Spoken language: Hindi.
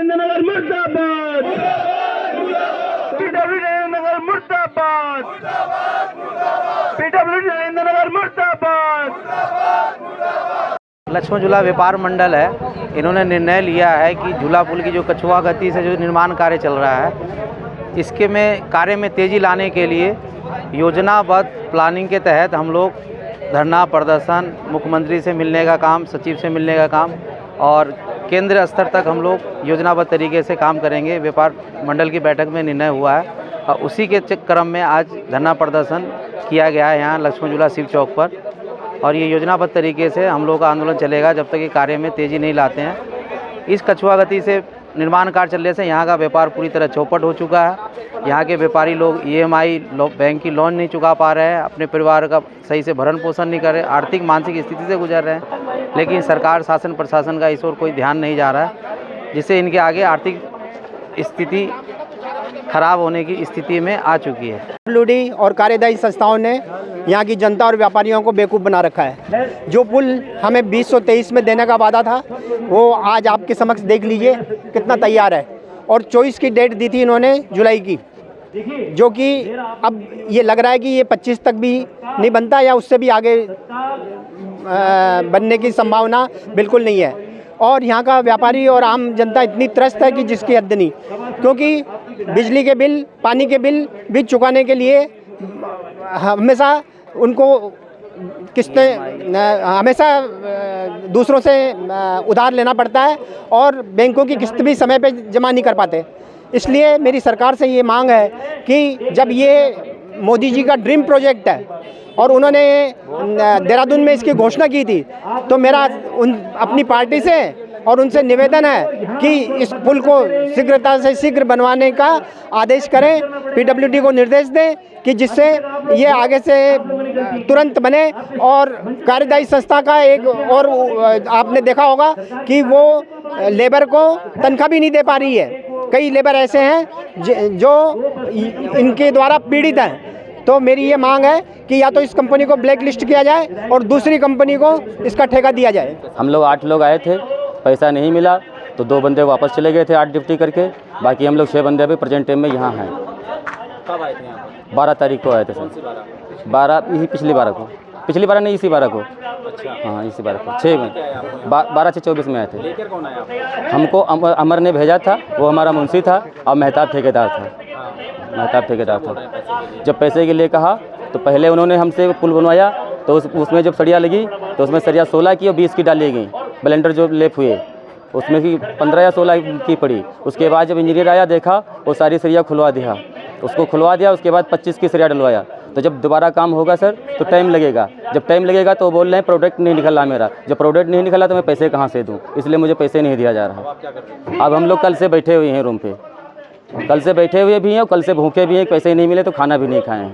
नगर मुर्दाबाद, पीडब्ल्यू नगर मुर्दाबाद, पीडब्ल्यू नगर मुर्दाबाद। लक्ष्मण झूला व्यापार मंडल है, इन्होंने निर्णय लिया है कि झूला पुल की जो कछुआ गति से जो निर्माण कार्य चल रहा है, इसके में कार्य में तेज़ी लाने के लिए योजनाबद्ध प्लानिंग के तहत हम लोग धरना प्रदर्शन, मुख्यमंत्री से मिलने का काम, सचिव से मिलने का काम और केंद्र स्तर तक हम लोग योजनाबद्ध तरीके से काम करेंगे। व्यापार मंडल की बैठक में निर्णय हुआ है और उसी के क्रम में आज धरना प्रदर्शन किया गया है यहाँ लक्ष्मण झूला शिव चौक पर। और ये योजनाबद्ध तरीके से हम लोग का आंदोलन चलेगा जब तक ये कार्य में तेज़ी नहीं लाते हैं। इस कछुआ गति से निर्माण कार्य चलने से यहाँ का व्यापार पूरी तरह चौपट हो चुका है। यहाँ के व्यापारी लोग EMI बैंक की लोन नहीं चुका पा रहे हैं, अपने परिवार का सही से भरण पोषण नहीं कर रहे, आर्थिक मानसिक स्थिति से गुजर रहे हैं। लेकिन सरकार, शासन, प्रशासन का इस ओर कोई ध्यान नहीं जा रहा है, जिससे इनके आगे आर्थिक स्थिति खराब होने की स्थिति में आ चुकी है। पीडब्ल्यूडी और कार्यदायी संस्थाओं ने यहाँ की जनता और व्यापारियों को बेवकूफ़ बना रखा है। जो पुल हमें 2023 में देने का वादा था, वो आज आपके समक्ष देख लीजिए कितना तैयार है। और 24 की डेट दी थी इन्होंने जुलाई की, जो कि अब ये लग रहा है कि ये 25 तक भी नहीं बनता या उससे भी आगे बनने की संभावना बिल्कुल नहीं है। और यहाँ का व्यापारी और आम जनता इतनी त्रस्त है कि जिसकी हद नहीं, क्योंकि बिजली के बिल, पानी के बिल भी चुकाने के लिए हमेशा उनको किस्तें हमेशा दूसरों से उधार लेना पड़ता है और बैंकों की किस्त भी समय पे जमा नहीं कर पाते। इसलिए मेरी सरकार से ये मांग है कि जब ये मोदी जी का ड्रीम प्रोजेक्ट है और उन्होंने देहरादून में इसकी घोषणा की थी, तो मेरा अपनी पार्टी से और उनसे निवेदन है कि इस पुल को शीघ्रता से शीघ्र बनवाने का आदेश करें, पीडब्ल्यूडी को निर्देश दें कि जिससे ये आगे से तुरंत बने। और कार्यदायी संस्था का एक और आपने देखा होगा कि वो लेबर को तनख्वाह भी नहीं दे पा रही है। कई लेबर ऐसे हैं जो इनके द्वारा पीड़ित हैं। तो मेरी ये मांग है कि या तो इस कंपनी को ब्लैक लिस्ट किया जाए और दूसरी कंपनी को इसका ठेका दिया जाए। हम लोग 8 लोग आए थे, पैसा नहीं मिला तो 2 बंदे वापस चले गए थे 8 ड्यूटी करके। बाकी हम लोग 6 बंदे अभी प्रेजेंट टाइम में यहाँ हैं। कब आए थे यहाँ पर? 12 तारीख को आए थे सर। 12 यही पिछली 12 को, पिछली 12 नहीं, इसी 12 को। अच्छा, हाँ इसी 12 को, 6 में 12 से 24 में आए थे। लेकर कौन आया आपको? हमको अमर ने भेजा था, वो हमारा मुंशी था और मेहताब ठेकेदार था। मेहताब ठेकेदार था। जब पैसे के लिए कहा तो पहले उन्होंने हमसे पुल बनवाया, तो उसमें जब सरिया लगी तो उसमें सरिया 16 की और 20 की डाली गई। ब्लेंडर जो लेप हुए उसमें भी 15 या 16 की पड़ी। उसके बाद जब इंजीनियर आया, देखा वो सारी सरिया खुलवा दिया, उसको खुलवा दिया। उसके बाद 25 की सरिया डलवाया। तो जब दोबारा काम होगा सर तो टाइम लगेगा। जब टाइम लगेगा तो बोल रहे हैं प्रोडक्ट नहीं निकला मेरा। जब प्रोडक्ट नहीं निकला तो मैं पैसे कहाँ से दूँ, इसलिए मुझे पैसे नहीं दिया जा रहा। अब हम लोग कल से बैठे हुए हैं रूम पे, कल से बैठे हुए भी हैं और कल से भूखे भी हैं, पैसे नहीं मिले तो खाना भी नहीं खाए हैं।